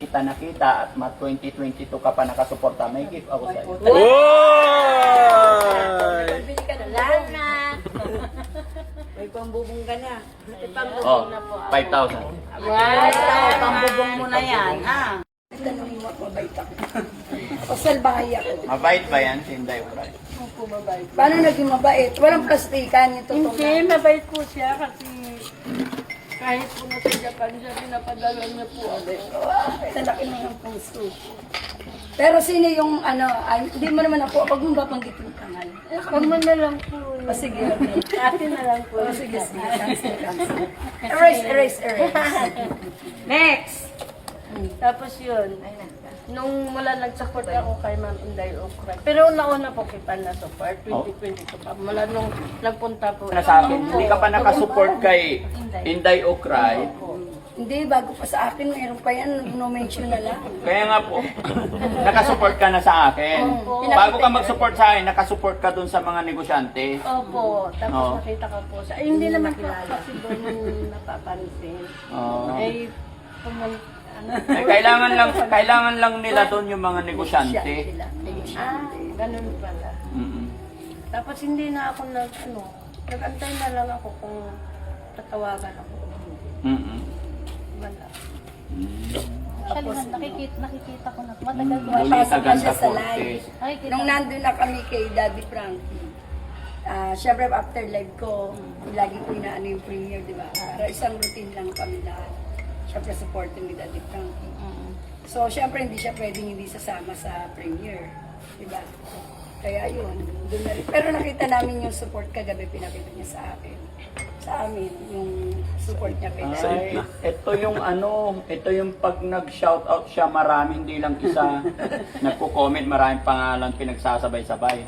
kita na kita at 2022 ka pa nakasuporta, may gift ako sa iyo. Bili ka na lang na. May pambubong ka na. May pambubong Oh, na po. 5,000. Wow, pambubong mo na yan, ha? Tanongin mo at mabait ako. O salbahay ako. Mabait ba yan si Inday Ukray? Opo, mabait. Paano naging mabait? Walang plastikan yung totoo. Hindi, mabait po siya kasi kahit po nasa Japan siya, pinapadala niya po ako. Sa laki mo ng puso. Pero sino yung ay, hindi mo naman ako, pag mong babanggit yung kanal. Huwag mo na lang po. O sige, okay. Ate na lang po. O sige, sige. Cancel. Erase. Next! Tapos yun, nung mula nag-support ako kay Ma'am Inday Ukray. Pero nauna po kita na support, 2022 pa. Mula nung nagpunta po. Na sa akin, hindi ka pa nakasupport kay Inday Ukray. Hindi, bago pa sa akin, mayroon pa yan, no mention na lang. Kaya nga po, nakasupport ka na sa akin. Bago ka mag-support sa akin, nakasupport ka dun sa mga negosyante. Opo, tapos Oo. nakita ko po siya. Ay, hindi naman po kasi doon napapansin. Oo. Ay, Eh, kailangan lang nila doon yung mga negosyante. Sila. ganun pala. Mm-mm. Tapos hindi na ako nag-antay na lang ako kung tatawagan ako. Mm-mm. Wala. Tapos, nakikita ko na. Matagal ko. Lolita Pasok na siya Ganda sa Cortez. Nakikita nung nandun na kami kay Daddy Frankie, syempre after live ko, lagi ko inaano yung premiere, di ba? Para isang routine lang kami lahat. Syempre supporting ni Daddy Frankie. So syempre hindi siya pwedeng hindi sasama sa premiere, di ba? Kaya yun, doon na rin. Pero nakita namin yung support kagabi, pinakita niya sa akin. Sa amin, yung support niya kay Daddy. Ay, ito yung pag nag-shoutout siya, marami, hindi lang isa. Nagko-comment, maraming pangalan pinagsasabay-sabay.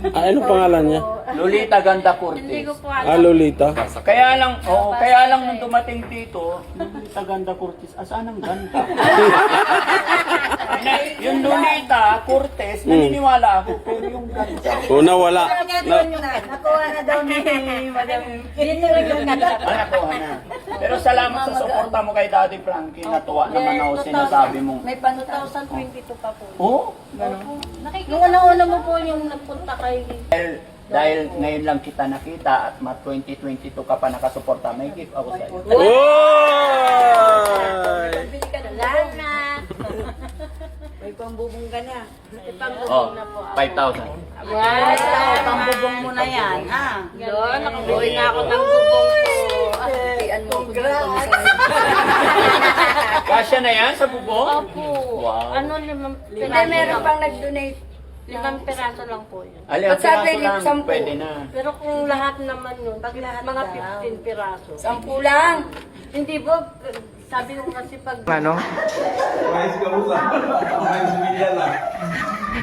Anong pangalan niya? Lolita Ganda Hindi Cortez. ko po alam. Lolita. Kaya lang nung dumating dito, Lolita Ganda Cortez, asaan ang ganda? Yung Lolita Cortez, naniniwala ako, pero yung ganda. Una wala. Nakuha na daw ni Madam. Dito lang yung Nakuha na. Pero salamat sa suporta mo kay Daddy Frankie. Natuwa naman ako sinasabi mo. May pantang. 2022 pa po. Oo, gano'n. Nung una mo po yung nagpunta kay... Dahil ngayon lang kita nakita at 2022 ka pa nakasuporta, may gift ako sa iyo. Bili ka na Lang na. May pambubong ka na. May pambubong Oh, na po. 5,000. Wow, pambubong mo na yan, ha? Doon, nakabili na ako ng bubong ko. Pian mo ako dito. Kasya na yan sa bubong? Opo. Wow. Ano, limang Hindi, piraso meron lang. pang nag-donate. Limang piraso lang po yun. Alin, Ba't sabi piraso lang, 10? pwede na. Pero kung lahat naman yun, mga 15 piraso. 10 lang. Hindi po, sabi ko kasi pag... Ano?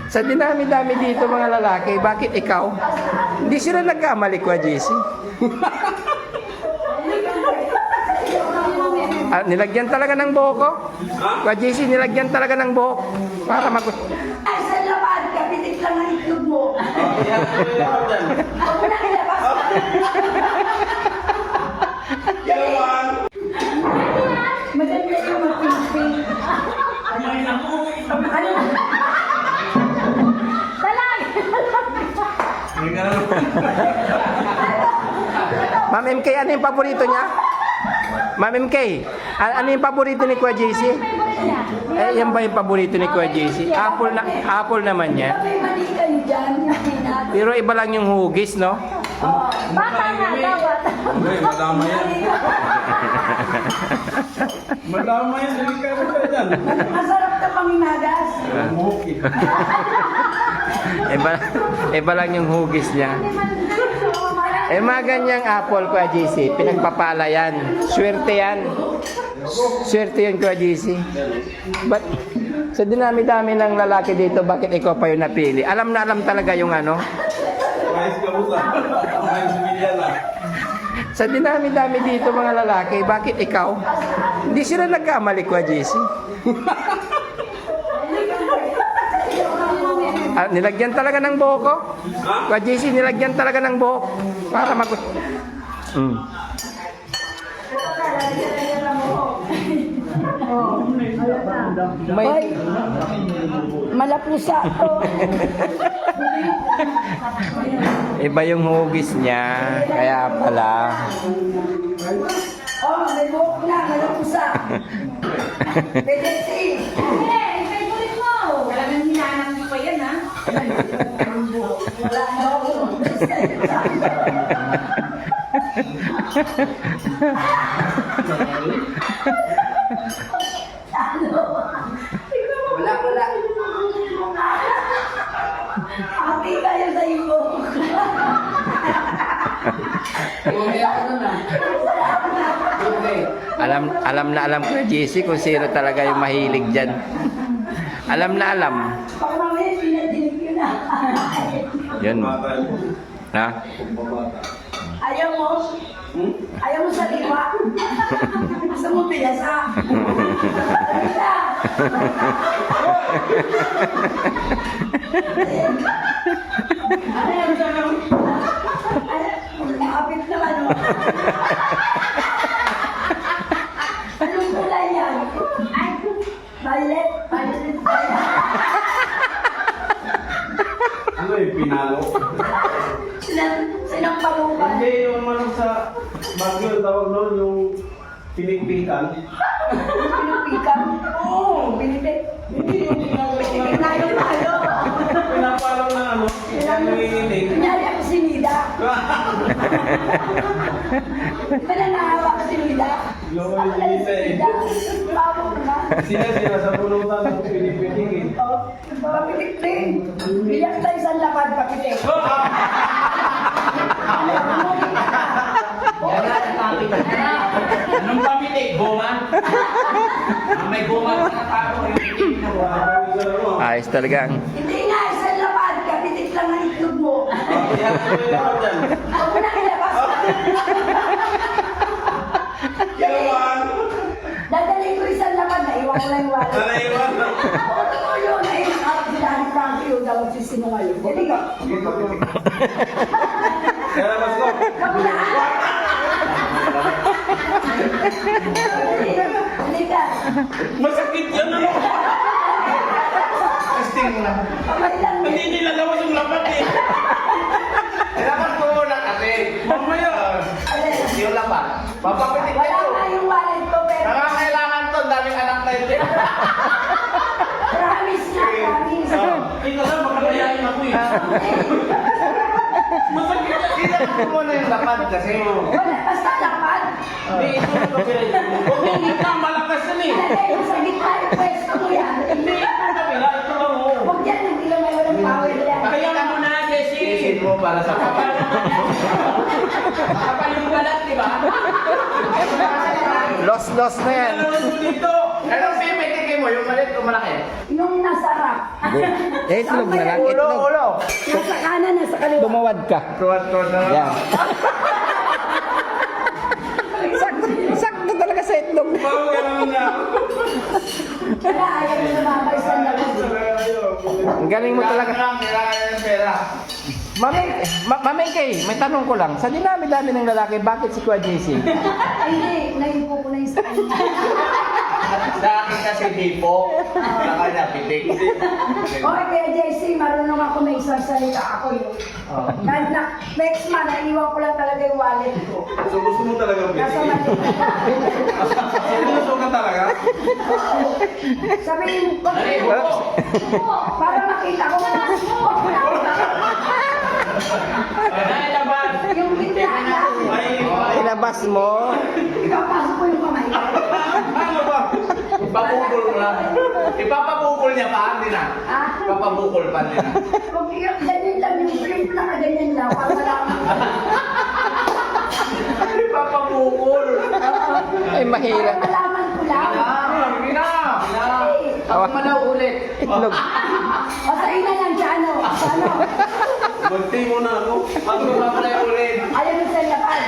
Sa dinami-dami dito mga lalaki, bakit ikaw? Hindi sila nagkamali ko, JC. Nilagyan talaga ng buhok ko? Kwa JC, nilagyan talaga ng buhok. Para mag... Ay, sa labad, kapitik lang ang itlog mo. Maganda yung mag-pink-pink. Ano? Ma'am MK, ano yung paborito niya? Ma'am MK, ano yung paborito ni Kwa JC? Yan ba yung paborito ni Kwa JC? Apple naman yan. May mali kayo dyan. Pero iba lang yung hugis, no? Baka nga, dapat. Madama yan. Madama yan. Hindi ka rin dyan. Masarap ka paminagas. Iba lang yung hugis niya. Mga ganyang apple ko, JC, pinagpapala yan. Swerte yan. Swerte yun ko, JC. But, sa dinami-dami ng lalaki dito, bakit ikaw pa yung napili? Alam na alam talaga yung ano? Sa dinami-dami dito mga lalaki, bakit ikaw? Hindi sila nagkamali ko, JC. Nilagyan talaga ng buhok ko? Kwa JC, nilagyan talaga ng buhok. Para mag... Oh, May, Hoy, malapusa to. iba yung hugis niya. Kaya pala. Oh, may buhok na, malapusa. Pwede si. Wala na ako. Wala. Ate kayo sa iyo. Alam ko JC kung sino talaga yung mahilig dyan. Alam. Baka mamaya pinadinig yun na. Yun. Ha? Ayaw mo? Ayaw mo sa liwa? Gusto mo pinasa? Pinasa! Nakapit naman mo. Anong kulay yan? Violet? Ano yung pinalo? Sinampalukan. Hindi, yung manok sa Baguio, tawag doon, yung pinikpikan. Pinupikan? Oo, binibig. Binibig na yung malo. Pinapalaw na ano, yan nanginginig. Kunyari ako si Nida. Di ba na nahawa ko si Nida? Loko Ako yung lang si Nida eh. Nida. Bago ko na. Sila sa pulutan ng pinipitigin. Papitik din. Biyak tayo sa lapad, papitik. Anong pamitik? Goma? May goma na tao yung Ayos talaga. Hindi nga, sa lapad, kapitik lang ang itlog mo. Huwag mo na ilabas. Dadalhin ko isang lapad, naiwan ko lang yung wallet. Oo, totoo yun. Ay, nakakap si Danny Frankie yung daw magsisinungaling. Hindi ka. Kaya mas ko. Hindi ka. Masakit yan ano? Testing mo lang. Kamay lang. Hindi nilalawas yung lapat eh. Dapat ko muna kasi. Mamaya. Yung lapat. Papapitik na Wala ito. nga yung wallet ko, pero Nangangailangan to. Ang daming anak na ito. promise na, promise. Ikaw lang, makalayain ako eh. Masakit yan. Dapat ko muna yung lapat kasi. Wala, basta lapad. Hindi, ito na kapila. Huwag yung gitna, malakas yan eh. Ilagay mo sa gitna yung pwesto mo yan. Hindi, ito na kapila. Ito lang oh. Huwag yan, hindi lang may walang power yan. Kaya mo na, Jessie. Isin mo para sa kapal. Kapal yung balat, di ba? Loss na yan. Ano mo dito? Anong pipitikin mo? Yung malit o malaki? Yung nasa harap. Itlog na lang, Ulo, itlog. ulo. Nasa kanan, nasa kaliwa. Tumawad ka. Tuwan-tuwan na Yan. Sakto talaga sa itlog. Bawag ka naman niya. Kaya ayaw mo lumabay sa labas. Ang galing mo talaga. Kailangan ng pera. Mamay kay, may tanong ko lang. Sa dinami-dami ng lalaki, bakit si Kuya JC? Ay, hindi. Naipo ko na yung sa kanya. Sa akin kasi hipo. Sa kanya pitik. Okay, kaya JC, marunong ako may isang salita ako yun. Kahit na, next month, naiwan ko lang talaga yung wallet ko. So gusto mo talaga Nasa pitigin? mali. Sinuso ka talaga? Sabihin mo, para makita ko na yung gitna lang. Ilabas mo. Ipapasok ko yung kamay ko. Ano ba? Ipapukul mo lang. Ipapabukol niya pa, hindi na. Ah, Ipapabukol pa, hindi na. kung ganyan lang yung flip na ganyan lang, para malaman ko. Ipapabukol. Ay, mahirap. Para malaman ko lang. Hindi na. Awa. Malaw ulit. Itlog. O sa ina lang siya, ano? Sa ano? Magti mo na ako. Malaw ulit. Ayaw mo sa lapad.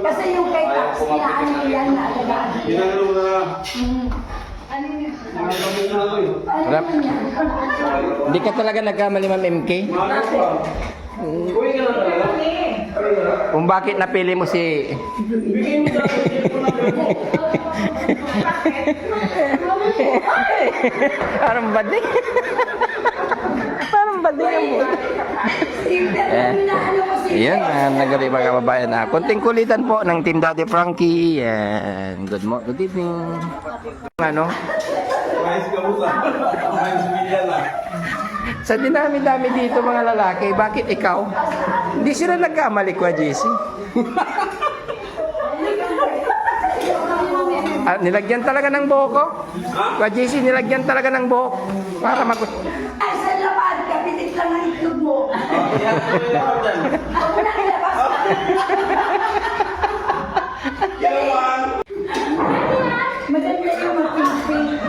Kasi yung kay Tax, pinaano mo yan na alagaan. Ginagano mo na. Ano yun? Nakakami na ako eh. Ano yun yan? Hindi ka talaga nagkamali, Ma'am MK? Malas pa. Uwi ka na talaga. Kung bakit napili mo si... Bigay mo sa akin yung cellphone number mo. Parang bading. Parang bading ang buto. Ayan, nagaling mga kababayan na. Konting kulitan po ng Team Daddy Frankie. Yan. Good evening. Ano? Mais ka mo sa. Mais bilyan na. Sa dinami-dami dito mga lalaki, bakit ikaw? Hindi sila nagkamali ko, JC. Nilagyan talaga ng buhok ko. Kwa JC, nilagyan talaga ng buhok. Para mag... Ay, sa lapad, kapitik lang ang itlog mo. Ako na ilabas. Maganda yung mag-pink.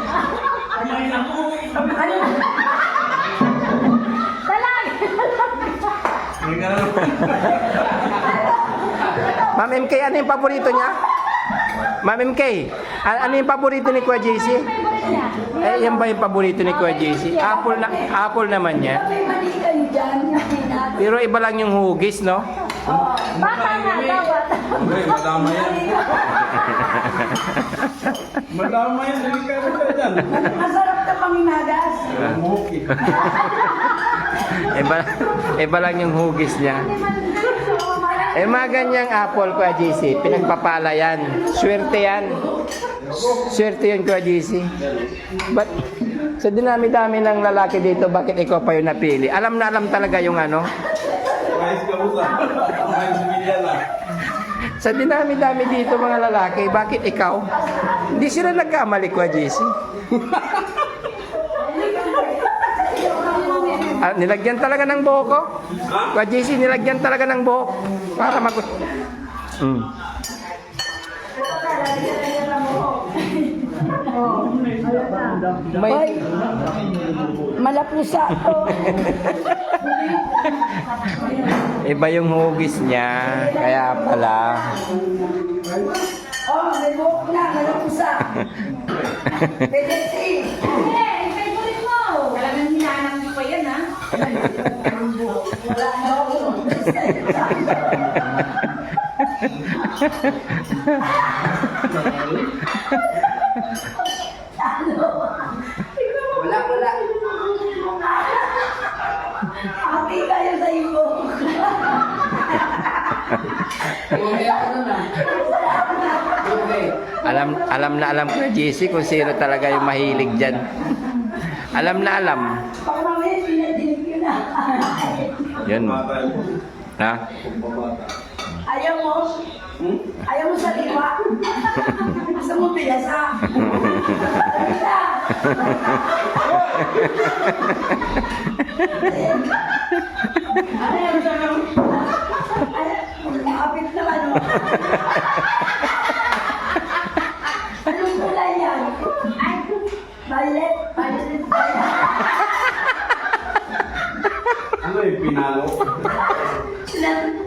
Ano? Ma'am MK, ano yung paborito niya? Ma'am MK, ano yung paborito ni Kuya JC? Yan ba yung paborito ni Kuya JC? Apple naman niya. May mali kayo dyan, hindi natin. Pero iba lang yung hugis, no? Bata nga dapat. Okay, madama yan. Madama yan, delikado ka dyan. Masarap na pangimagas. Muki. Iba lang yung hugis niya. Mga ganyang apple, Kuya JC, pinagpapala yan. Swerte yan. Swerte yun, Kuya JC. But, sa dinami-dami ng lalaki dito, bakit ikaw pa yung napili? Alam na alam talaga yung ano? Mais ka mo sa. Mais bilyan na. Sa dinami-dami dito mga lalaki, bakit ikaw? Hindi sila nagkamali, Kuya JC. Nilagyan talaga ng buhok ko. Kuya JC, nilagyan talaga ng buhok. Para mag... Hoy, malapusa to. Iba yung hugis niya. Kaya pala. Oh, may buhok na, malapusa. Pwede si. Talagang hinahanap mo pa yan, ha? Wala na ako. Wala. Happy kayo sa iyo. Alam na alam ko, JC, kung sino talaga yung mahilig dyan. Alam na alam. Baka mamaya sinadinig yun na. Yun. Bata yun. Ha? Ayaw mo? Ayaw mo sa liwa? Gusto mo pilasa? Pilasa! Ano yan? Nakapit naman, oh. Anong kulay yan? Violet? Ano yung pinalo?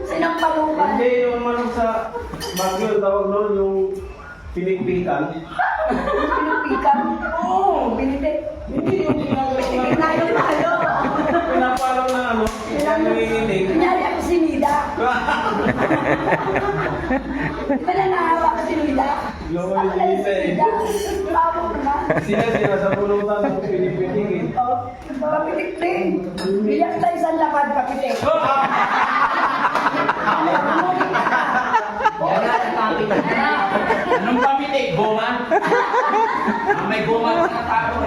Sinampalukan. Hindi, yung manok sa Baguio, tawag noon yung pinikpikan. Pinupikan? Oo, binibig. Hindi yung pinalo. Pinapalo ng ano, yung nanginginig. Kunyari ako si Nida. Di ba na nahawa ko si Nida? Loko Ako yung lang si Nida eh. Nida. Bago naman. Sila sa pulutan ng pinipitigin. Papitik din. Biyak tayo sa lapad, papitik. Anong pamitik? Goma? May goma na tao.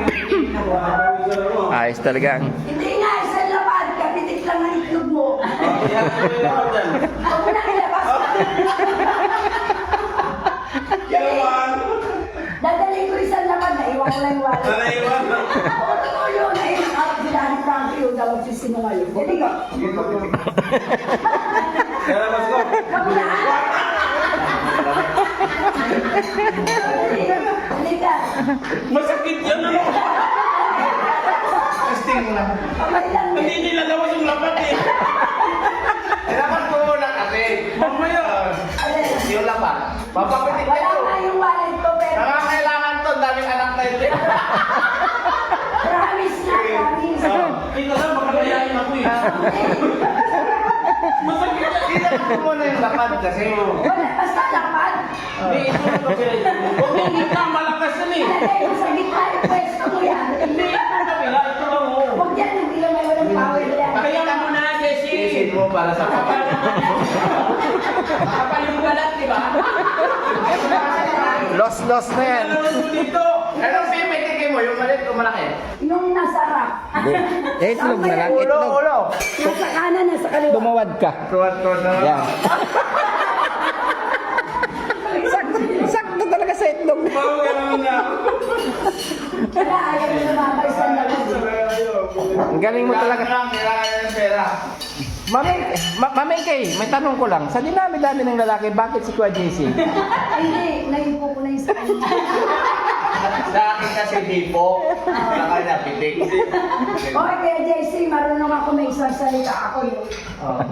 Ayos talaga. Hindi nga, sa lapad, kapitik lang ang itlog mo. Ako na ilabas. Dadalhin ko isang lapad, naiwan ko lang yung wallet. Naiwan. Oo, totoo yun. Naiwan ako si Daddy Frankie yung daw magsisinungaling. Hindi ka. Kaya mas ko. Halika. Masakit yan ano? Testing lang. Kamay lang. Hindi nila lawas yung lapat eh. Dapat ko muna kasi. Mamaya. Yung laban. Papapitik Wala ito. nga yung wallet ko, pero Kailangan to. Daming anak na ito. promise na, promise. Ikaw lang, makalayain ako eh. Masakit yan. Hindi mo na yung lapad kasi. Wala, basta lapad. Hindi, ito na kapila. Huwag yung gitna, malakas yan eh. Ilagay mo sa gitna yung pwesto mo yan. Hindi, ito na kapila. Ito lang oh. Huwag yan, hindi lang may walang power yan. Kaya mo na, Jessie. Isin mo para sa kapal. Kapal yung balat, di ba? Loss na yan. Ano mo dito? Anong pipitikin mo? Yung maliit o malaki? Yung nasa rap. Itlog na lang, itlog. Ulo. Nasa kanan, nasa kaliwa. Tumawad ka. Tuwad-tuwad na lang. Yan. Sakto talaga sa itlog. Bago ka naman na. Wala, ayaw mo na mabalisan na lang. Ang galing mo talaga. Kailangan ng pera. Mami Kay, may tanong ko lang. Sa dinami-dami ng lalaki, bakit si Kuya JC? Ay, hindi. Naipo ko na yung sa kanya. Sa akin kasi hipo. Sa kanya pitik. Okay, kaya JC, marunong ako may isang salita. Ako yun.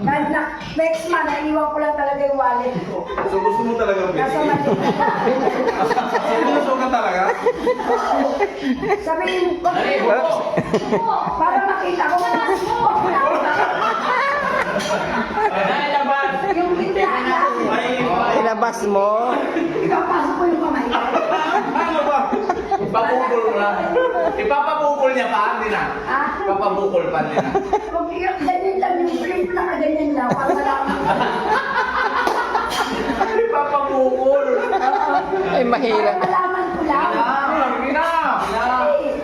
Kahit na, next month, naiwan ko lang talaga yung wallet ko. So gusto mo talaga Nasa pwede? Manila. Seryoso ka talaga? Sabihin ko, para makita ko na yung gitna na, Ilabas mo. ipapasok ko yung kamay ko. Ano ba? Ipapukul mo lang. Ipapapukul niya pa, hindi na. Ah, Ipapapukul pa hindi na. kung ganyan lang yung flip na kaganyan lang, para malaman ko. Ipapapukul. Ay, mahirap. Para malaman ko lang. Hindi na.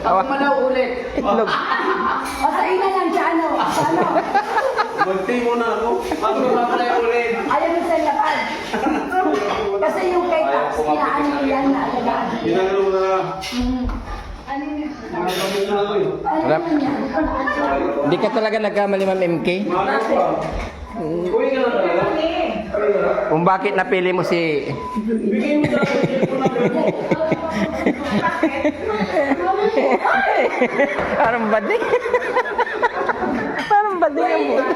Awa. Ako na ulit. Itlog. O sa ina lang siya, ano? Sa ano? Magti mo na ako. Ako na ulit. Ayaw mo sa lapad. Kasi yung kay Tax, kinaano mo yan na alagaan. Ginagano mo na lang. Ano yun? Ginagano mo na lang yun. Ano yun yan? Hindi ka talaga nagkamali, Ma'am MK? Mahal ko ba? Uwi ka na talaga. Kung bakit napili mo si... Bigay mo sa akin yung Parang bading. Parang bading ang buhay.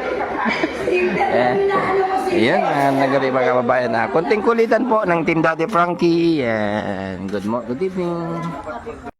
Ayan, nagabi mga kababayan. Konting kulitan po ng Team Daddy Frankie. Good evening.